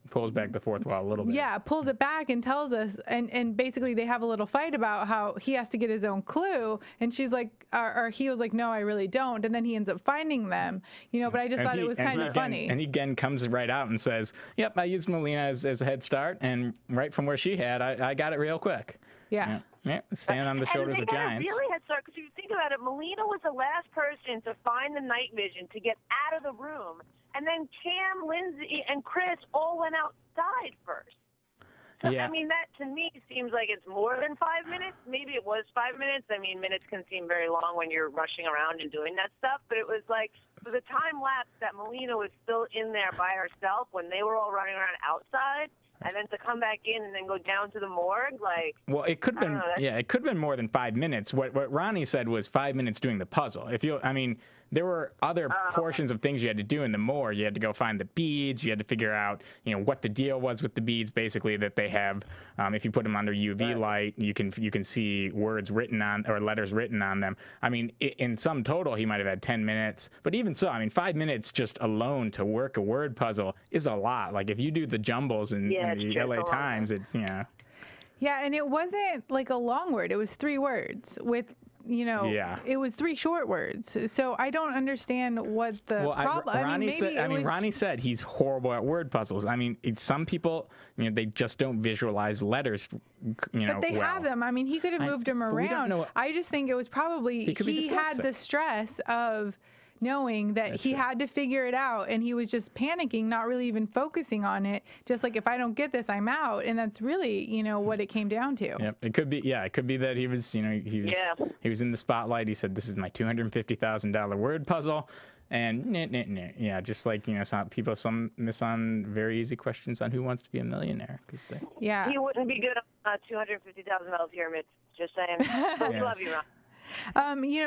pulls back the fourth wall a little bit. Yeah, pulls it back and tells us, and basically they have a little fight about how he has to get his own clue, and she's like, or he was like, no, I really don't, and then he ends up finding them, but I just thought it was kind of funny. And he again comes right out and says, yep, I used Melina as a head start, and right from where she had, I got it real quick. Yeah. Yeah, standing on the shoulders of giants. Really had started, because if you think about it, Melina was the last person to find the night vision to get out of the room, and then Cam, Lindsay, and Chris all went outside first. So, Yeah. I mean, that to me seems like it's more than 5 minutes. Maybe it was 5 minutes. I mean, minutes can seem very long when you're rushing around and doing that stuff, but it was like for the time lapse that Melina was still in there by herself when they were all running around outside. And then to come back in and then go down to the morgue, like. Well, it could have been, it could have been more than 5 minutes. What Ronnie said was 5 minutes doing the puzzle. There were other portions of things you had to do in the morgue. You had to go find the beads. You had to figure out, what the deal was with the beads. Basically, that they have, if you put them under UV light, you can see words written on or letters written on them. I mean, in sum total, he might have had 10 minutes. But even so, 5 minutes just alone to work a word puzzle is a lot. Like if you do the jumbles in the LA Times, Yeah, and it wasn't like a long word. It was 3 words with. It was 3 short words. So I don't understand what the problem. Ronnie said he's horrible at word puzzles. Some people, they just don't visualize letters, But they have them. He could have moved them around. I just think it was probably he had the stress of knowing that he had to figure it out, and he was just panicking, not really even focusing on it. Just like, if I don't get this, I'm out. And that's really, what it came down to. Yep. It could be that he was, he was in the spotlight. He said, this is my $250,000 word puzzle. And just like, some miss on very easy questions on Who Wants to Be a Millionaire. He wouldn't be good on $250,000 pyramid. Just saying. Love you, Ron.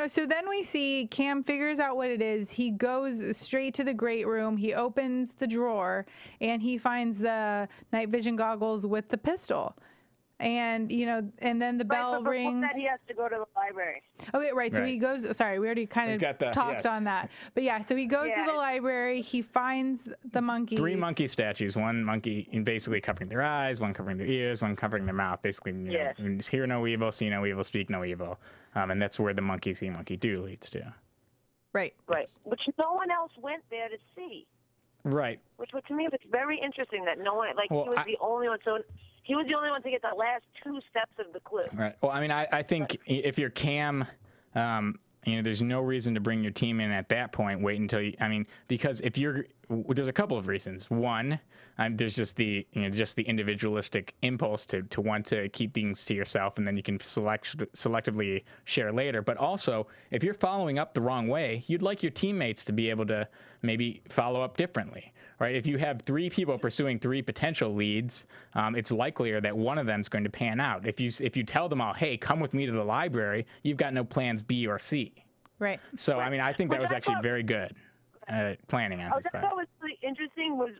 So then we see Cam figures out what it is. He goes straight to the great room. He opens the drawer and he finds the night vision goggles with the pistol. And, and then the bell rings. That he has to go to the library. Okay, right. So he goes, sorry, we already kind of talked on that. But yeah, so he goes to the library. He finds the monkeys. 3 monkey statues. One monkey basically covering their eyes, one covering their ears, one covering their mouth. Basically, hear no evil, see no evil, speak no evil. And that's where the monkey see, monkey do leads to. Right. Right. Which no one else went there to see. Right. Which to me was very interesting that no one, he was the only one. So he was the only one to get the last 2 steps of the clue. Right. Well, I think if you're Cam, there's no reason to bring your team in at that point. Wait until because if you're there's a couple of reasons. One, there's just the individualistic impulse to want to keep things to yourself, and then you can selectively share later. But also, if you're following up the wrong way, you'd like your teammates to be able to maybe follow up differently, right? If you have 3 people pursuing 3 potential leads, it's likelier that one of them is going to pan out. If you tell them all, hey, come with me to the library, you've got no plans B or C. Right. So, I mean, I think that was actually very good planning on his part. What I thought was really interesting was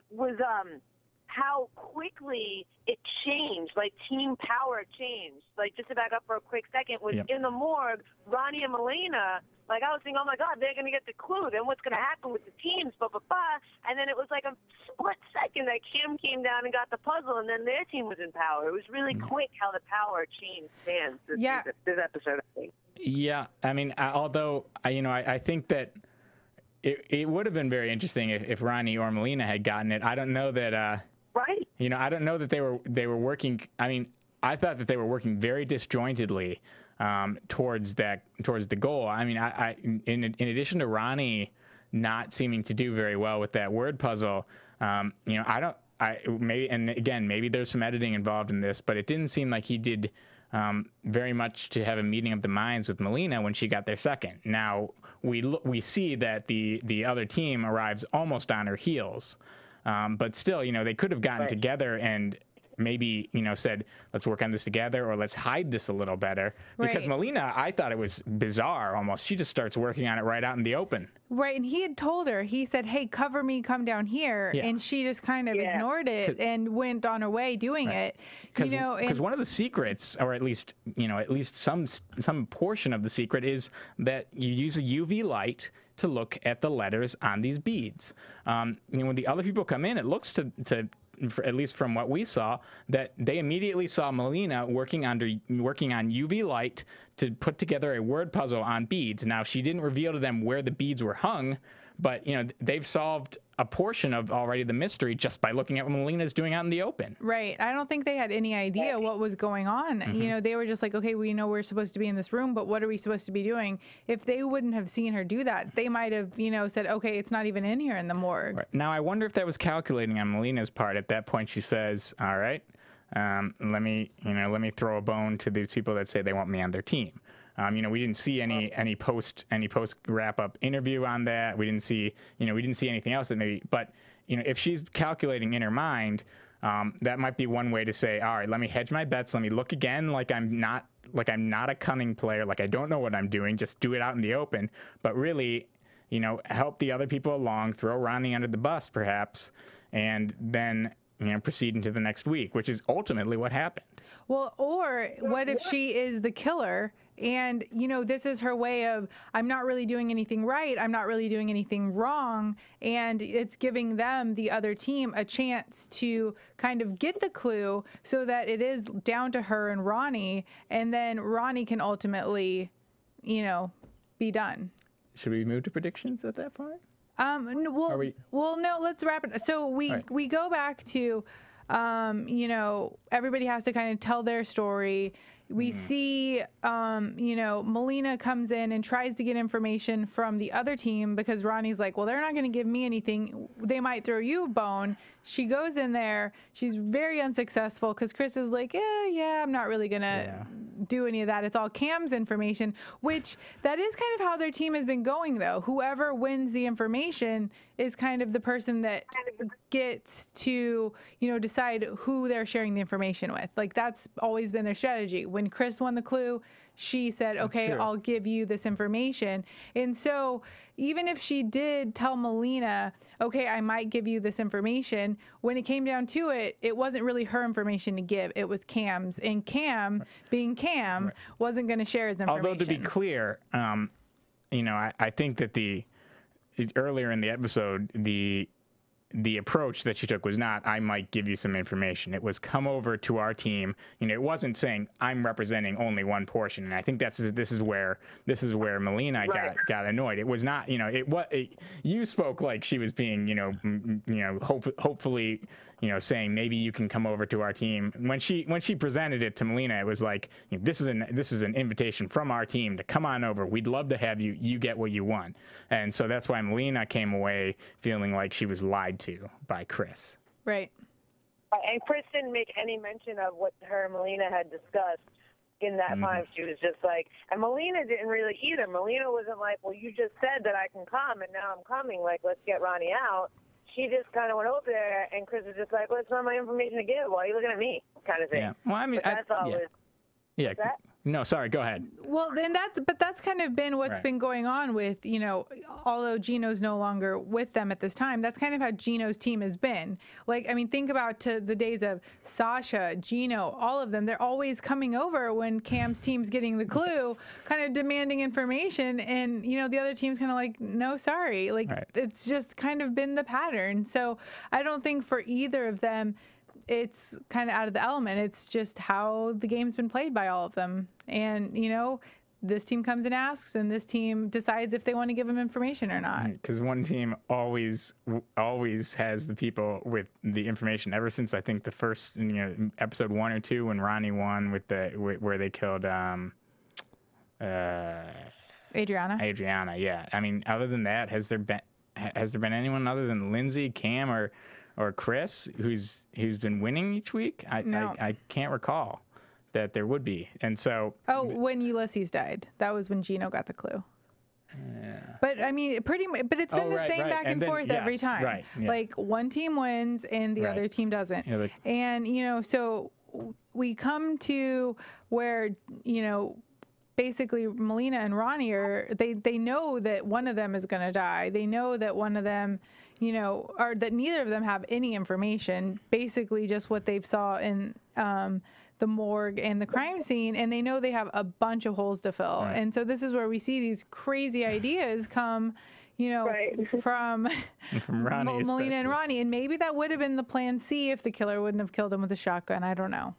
how quickly it changed, like team power changed. Like, just to back up for a quick second, was in the morgue, Ronnie and Melina, like, I was thinking, oh my God, they're going to get the clue. Then what's going to happen with the teams, blah, blah, blah. And then it was like a split second that Kim came down and got the puzzle, and then their team was in power. It was really quick how the power changed hands this episode, I think. Yeah, I mean, although, I think that it would have been very interesting if Ronnie or Melina had gotten it. I don't know that, right? I don't know that they were working. I mean, I thought that they were working very disjointedly towards the goal. I mean, I in addition to Ronnie not seeming to do very well with that word puzzle, maybe there's some editing involved in this, but it didn't seem like he did very much to have a meeting of the minds with Melina when she got there second. Now we see that the other team arrives almost on her heels, but still, they could have gotten together and maybe, said, let's work on this together, or let's hide this a little better. Because Melina, I thought it was bizarre almost. She just starts working on it right out in the open. Right, and he had told her, he said, hey, cover me, come down here. Yeah. And she just kind of ignored it and went on her way doing it. Because one of the secrets, or at least some portion of the secret, is that you use a UV light to look at the letters on these beads. When the other people come in, it looks to at least from what we saw, that they immediately saw Melina working on UV light to put together a word puzzle on beads. Now, she didn't reveal to them where the beads were hung, but they've solved a portion of already the mystery just by looking at what Melina's doing out in the open. Right. I don't think they had any idea what was going on. Mm-hmm. They were just like, okay, we know we're supposed to be in this room, but what are we supposed to be doing? If they wouldn't have seen her do that, they might have, said, okay, it's not even in here in the morgue. Right. Now, I wonder if that was calculating on Melina's part. At that point, she says, all right, let me throw a bone to these people that say they want me on their team. We didn't see any post wrap up interview on that. We didn't see anything else that maybe. But if she's calculating in her mind, that might be one way to say, all right, let me hedge my bets. Let me look again like I'm not a cunning player. Like I don't know what I'm doing. Just do it out in the open. But really, help the other people along. Throw Ronnie under the bus, perhaps, and then proceed into the next week, which is ultimately what happened. Well, or what if she is the killer? And, this is her way of, I'm not really doing anything right. I'm not really doing anything wrong. And it's giving them, the other team, a chance to kind of get the clue so that it is down to her and Ronnie. And then Ronnie can ultimately, be done. Should we move to predictions at that point? No, let's wrap it. So we go back to, everybody has to kind of tell their story. We see, Melina comes in and tries to get information from the other team because Ronnie's like, well, they're not going to give me anything. They might throw you a bone. She goes in there. She's very unsuccessful because Chris is like, I'm not really going to do any of that. It's all Cam's information, which that is kind of how their team has been going, though. Whoever wins the information is kind of the person that gets to, decide who they're sharing the information with. Like, that's always been their strategy. When Chris won the clue, she said, okay, I'll give you this information. And so even if she did tell Melina, okay, I might give you this information, when it came down to it, it wasn't really her information to give. It was Cam's. And Cam, being Cam, wasn't going to share his information. Although, to be clear, I think that earlier in the episode, the approach that she took was not, I might give you some information. It was, come over to our team. You know, it wasn't saying I'm representing only one portion. And I think this is where Melina got annoyed. It was not, you know, you spoke like she was being, hopefully, saying maybe you can come over to our team. When she presented it to Melina, it was like, this is an invitation from our team to come on over. We'd love to have you. You get what you want. And so that's why Melina came away feeling like she was lied to by Chris. Right. And Chris didn't make any mention of what her and Melina had discussed in that time. She was just like, and Melina didn't really either. Melina wasn't like, well, you just said that I can come, and now I'm coming. Like, let's get Ronnie out. She just kind of went over there, and Chris was just like, well, it's not my information to give. Why are you looking at me? Kind of thing. Yeah. Well, I mean, that's all it was. Yeah. No, sorry, go ahead. Well, then that's kind of been what's been going on with, although Gino's no longer with them at this time, that's kind of how Gino's team has been. Like, I mean, think about to the days of Sasha, Gino, all of them. They're always coming over when Cam's team's getting the clue, kind of demanding information. And, the other team's kind of like, no, sorry. Like, it's just kind of been the pattern. So I don't think for either of them, it's kind of out of the element. It's just how the game's been played by all of them. And, this team comes and asks, and this team decides if they want to give them information or not. Because one team always has the people with the information. Ever since, I think, the first, episode 1 or 2, when Ronnie won where they killed Adriana, yeah. I mean, other than that, has there been anyone other than Lindsay, Cam, or Chris who's been winning each week? I can't recall that there would be. And so when Ulysses died, that was when Gino got the clue. Yeah. But I mean, but it's been the same back and forth every time. Right. Yeah. Like one team wins and the other team doesn't. Yeah, and so we come to where basically Melina and Ronnie they know that one of them is going to die. They know that one of them, or that neither of them have any information, basically just what they've saw in the morgue and the crime scene, and they know they have a bunch of holes to fill. Right. And so this is where we see these crazy ideas come, from Ronnie, Melina and Ronnie. And maybe that would have been the plan C if the killer wouldn't have killed him with a shotgun. I don't know.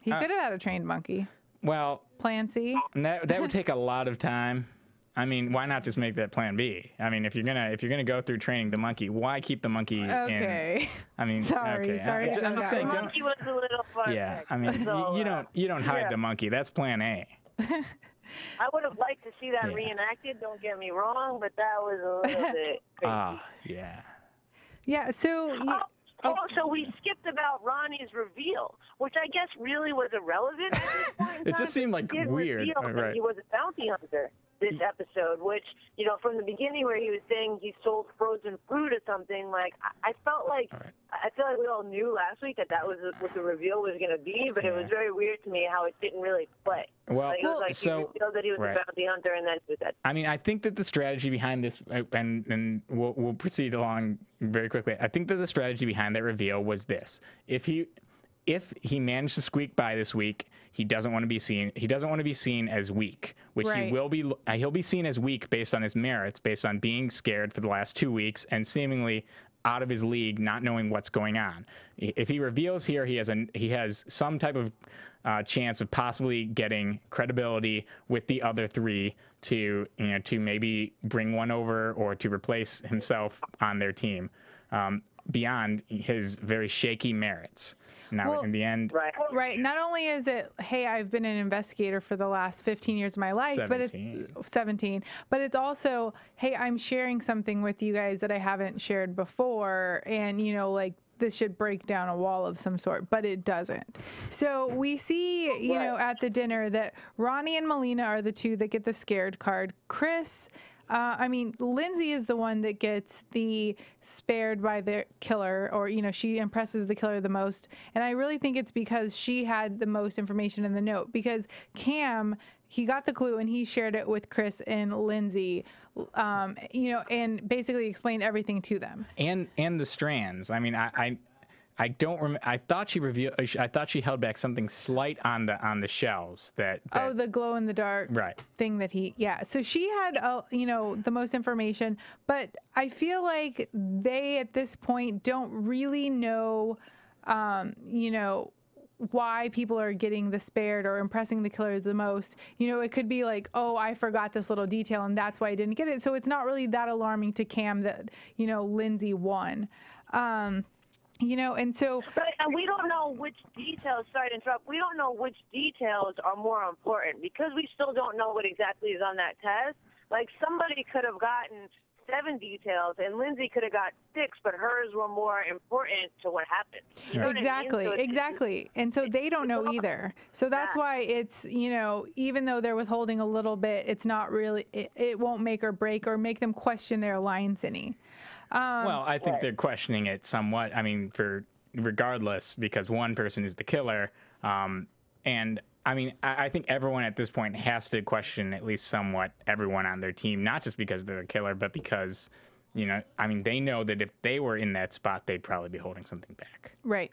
He could have had a trained monkey. Well, plan C? That would take a lot of time. I mean, why not just make that plan B? I mean, if you're gonna go through training the monkey, why keep the monkey in? I mean, sorry. I'm just saying, the monkey was a little fun. Yeah, I mean, you don't hide the monkey. That's plan A. I would have liked to see that reenacted. Don't get me wrong, but that was a little bit crazy. Yeah. Yeah. So. So we skipped about Ronnie's reveal, which I guess really was irrelevant at this point in time. It just seemed like weird. He was a bounty hunter this episode, which, from the beginning where he was saying he sold frozen fruit or something, like, I felt like, I feel like we all knew last week that was what the reveal was going to be, but it was very weird to me how it didn't really play. Well, he revealed that he was a bounty hunter, and then he was dead. I mean, I think that the strategy behind this, and we'll proceed along very quickly. I think that the strategy behind that reveal was this: if he managed to squeak by this week, he doesn't want to be seen. He doesn't want to be seen as weak, which he will be. He'll be seen as weak based on his merits, based on being scared for the last 2 weeks and seemingly out of his league, not knowing what's going on. If he reveals here, he has some type of chance of possibly getting credibility with the other 3 to maybe bring one over or to replace himself on their team. Beyond his very shaky merits. Now, in the end... Right. Not only is it, hey, I've been an investigator for the last 15 years of my life, 17. but it's 17. But it's also, hey, I'm sharing something with you guys that I haven't shared before. And, this should break down a wall of some sort, but it doesn't. So we see, at the dinner that Ronnie and Melina are the 2 that get the scared card. Chris... Lindsay is the one that gets the spared by the killer, or, she impresses the killer the most. And I really think it's because she had the most information in the note, because Cam, he got the clue and he shared it with Chris and Lindsay, and basically explained everything to them. And the strands. I mean, I don't I thought she revealed. I thought she held back something slight on the shells that oh, the glow in the dark thing that he. Yeah. So she had the most information, but I feel like they at this point don't really know why people are getting the spared or impressing the killer the most. It could be like, oh, I forgot this little detail and that's why I didn't get it. So it's not really that alarming to Cam that Lindsay won. And so... And we don't know which details, sorry to interrupt, we don't know which details are more important because we still don't know what exactly is on that test. Like, somebody could have gotten 7 details and Lindsay could have got 6, but hers were more important to what happened. You know exactly, what I mean? So exactly. And so they don't know either. So that's why it's, even though they're withholding a little bit, it's not really, it won't make or break or make them question their alliance any. Well, I think they're questioning it somewhat. I mean, regardless, because one person is the killer. And I mean, I think everyone at this point has to question at least somewhat everyone on their team, not just because they're the killer, but because, they know that if they were in that spot, they'd probably be holding something back. Right.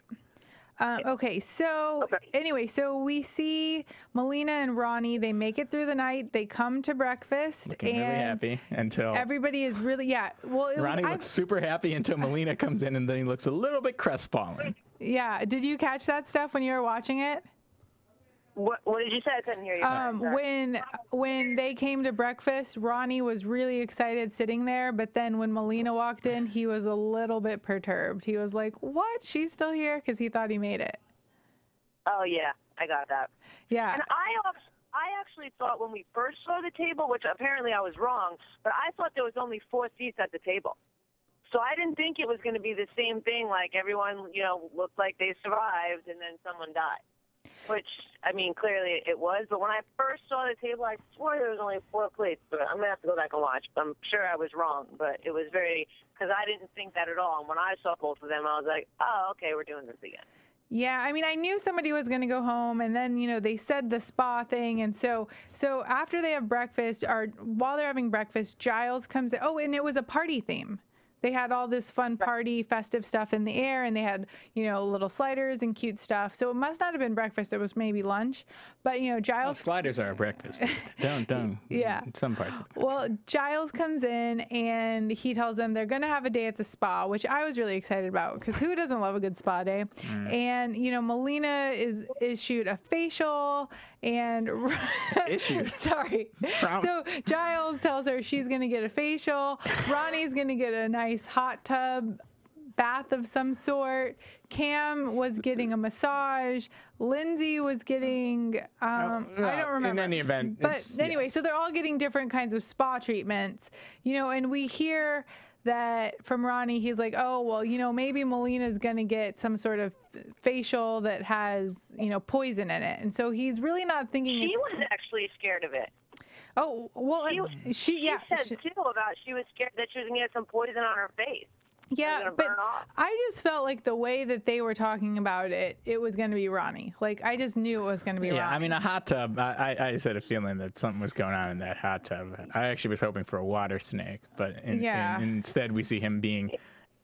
Okay, so anyway, so we see Melina and Ronnie. They make it through the night. They come to breakfast. Looking really happy until... Everybody is really, Well, Ronnie looks super happy until Melina comes in, and then he looks a little bit crestfallen. Yeah. Did you catch that stuff when you were watching it? What did you say? I couldn't hear you. When they came to breakfast, Ronnie was really excited sitting there, but then when Melina walked in, he was a little bit perturbed. He was like, "What? She's still here?" Because he thought he made it. Oh yeah, I got that. Yeah. And I actually thought when we first saw the table, which apparently I was wrong, but I thought there was only 4 seats at the table. So I didn't think it was going to be the same thing, like everyone, looked like they survived and then someone died. Which, I mean, clearly it was. But when I first saw the table, I swore there was only 4 plates. But I'm going to have to go back and watch. I'm sure I was wrong. But it was because I didn't think that at all. And when I saw both of them, I was like, oh, okay, we're doing this again. Yeah, I mean, I knew somebody was going to go home, and then, they said the spa thing. And so after they have breakfast, or while they're having breakfast, Giles comes in. Oh, and it was a party theme. They had all this fun party, festive stuff in the air, and they had, little sliders and cute stuff. So it must not have been breakfast. It was maybe lunch. But, Giles... sliders are a breakfast. Don't. Yeah. Some parts of the Well, Giles comes in, and he tells them they're going to have a day at the spa, which I was really excited about, because who doesn't love a good spa day? And, Melina is shoot a facial, and... Issue. Sorry. So Giles tells her she's going to get a facial. Ronnie's going to get a nice hot tub bath of some sort. Cam was getting a massage. Lindsay was getting I don't remember. In any event. But anyway, so they're all getting different kinds of spa treatments. And we hear that from Ronnie. He's like, oh, well, maybe Melina's going to get some sort of facial that has, poison in it. And so he's really not thinking She was actually scared of it. Oh, well, she said, too, about she was scared that she was going to get some poison on her face. Yeah, but I just felt like the way that they were talking about it, it was going to be Ronnie. Like, I just knew it was going to be Ronnie. Yeah, I mean, a hot tub, I just had a feeling that something was going on in that hot tub. I actually was hoping for a water snake, but instead we see him being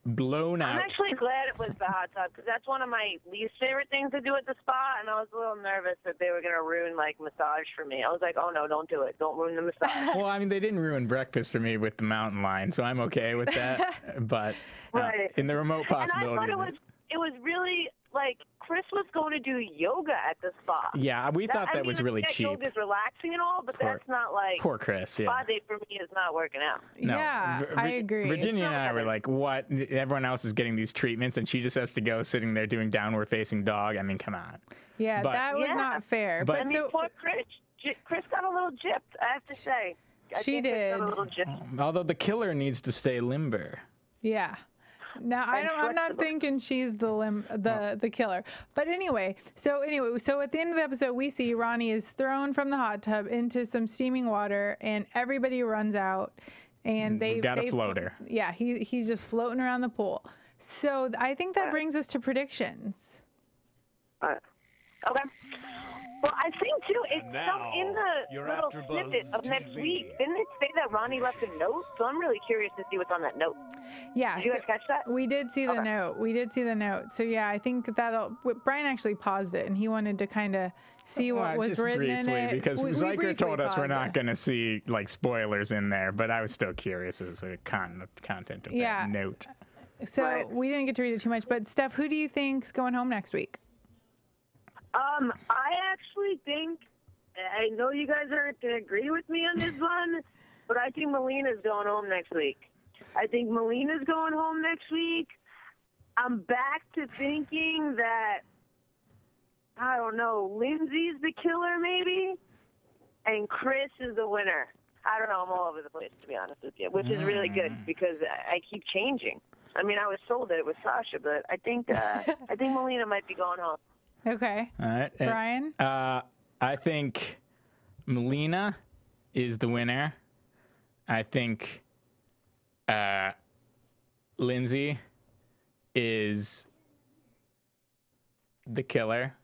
blown out. I'm actually glad it was the hot tub, because that's one of my least favorite things to do at the spa, and I was a little nervous that they were going to ruin, massage for me. I was like, oh, no, don't do it. Don't ruin the massage. Well, I mean, they didn't ruin breakfast for me with the mountain lion, so I'm okay with that. But in the remote possibility... And I thought it was really... Chris was going to do yoga at the spa. Yeah, we thought that was really cheap. Yoga's relaxing and all, but that's not poor Chris. Yeah, spa day for me is not working out. No, yeah, I agree. Virginia and I were like, "What? Everyone else is getting these treatments, and she just has to go sitting there doing downward facing dog. I mean, come on." Yeah, that was not fair. But poor Chris. Chris got a little gypped, I have to say. She did. Got a little gypped. Although the killer needs to stay limber. Yeah. Now I'm not thinking she's the killer, but anyway. So at the end of the episode, we see Ronnie is thrown from the hot tub into some steaming water, and everybody runs out, and they got a floater. Yeah, he's just floating around the pool. So I think that brings us to predictions. Okay. Well, I think too. It's And now, in the your little AfterBuzz snippet of next TV. week. Didn't it say that Ronnie left a note? So I'm really curious to see what's on that note. Yeah. Did you guys catch that? We did see the Okay. note. We did see the note. So yeah, I think that'll. Brian actually paused it, and he wanted to kind of see what was just written in briefly, it. because We Zyker briefly told us we're paused not it. going to see like spoilers in there, but I was still curious as to the content of Yeah. that note. So Right. we didn't get to read it too much. But Steph, who do you think's going home next week? I actually think, I know you guys aren't going to agree with me on this one, but I think Melina's going home next week. I think Melina's going home next week. I'm back to thinking that, I don't know, Lindsay's the killer maybe, and Chris is the winner. I don't know, I'm all over the place, to be honest with you, which is really good because I keep changing. I mean, I was sold that it was Sasha, but I think Melina might be going home. Okay. All right. Brian? I think Melina is the winner. I think Lindsay is the killer.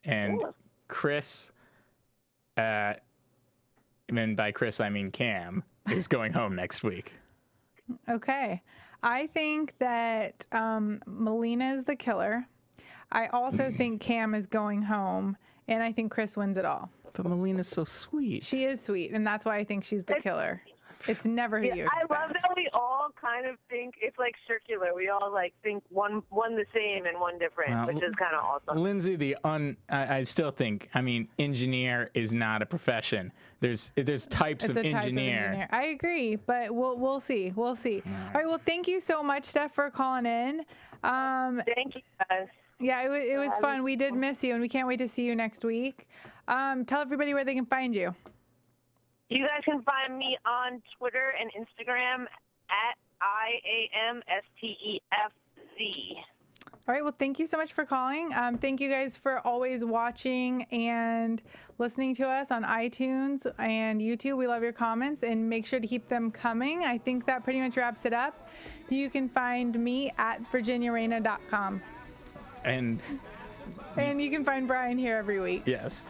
And Ooh. Chris, and by Chris I mean Cam, is going home next week. Okay. I think that Melina is the killer. I also think Cam is going home, and I think Chris wins it all. But Melina's so sweet. She is sweet, and that's why I think she's the killer. It's never who Yeah, you I expect. love that we all kind of think it's like circular. We all like think one the same and one different, which is kind of awesome. Lindsay, I still think, I mean, engineer is not a profession. There's types It's of a type of engineer. engineer. I agree, but we'll see. We'll see. All right. Well, thank you so much, Steph, for calling in. Thank you, guys. Yeah, it was fun. We did miss you, and we can't wait to see you next week. Tell everybody where they can find you. You guys can find me on Twitter and Instagram at IAMSTEFZ. All right. Well, thank you so much for calling. Thank you guys for always watching and listening to us on iTunes and YouTube. We love your comments, and make sure to keep them coming. I think that pretty much wraps it up. You can find me at virginiareyna.com. And you can find Brian here every week. yes.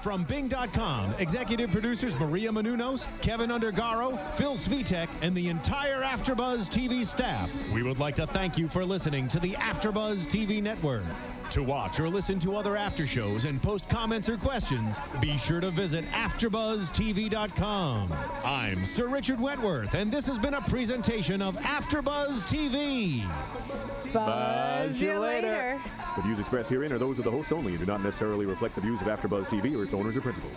From Bing.com, executive producers Maria Menounos, Kevin Undergaro, Phil Svitek, and the entire AfterBuzz TV staff, we would like to thank you for listening to the AfterBuzz TV network. To watch or listen to other after shows and post comments or questions, be sure to visit AfterBuzzTV.com. I'm Sir Richard Wentworth, and this has been a presentation of AfterBuzz TV. Buzz you later. The views expressed herein are those of the hosts only and do not necessarily reflect the views of AfterBuzz TV or its owners or principals.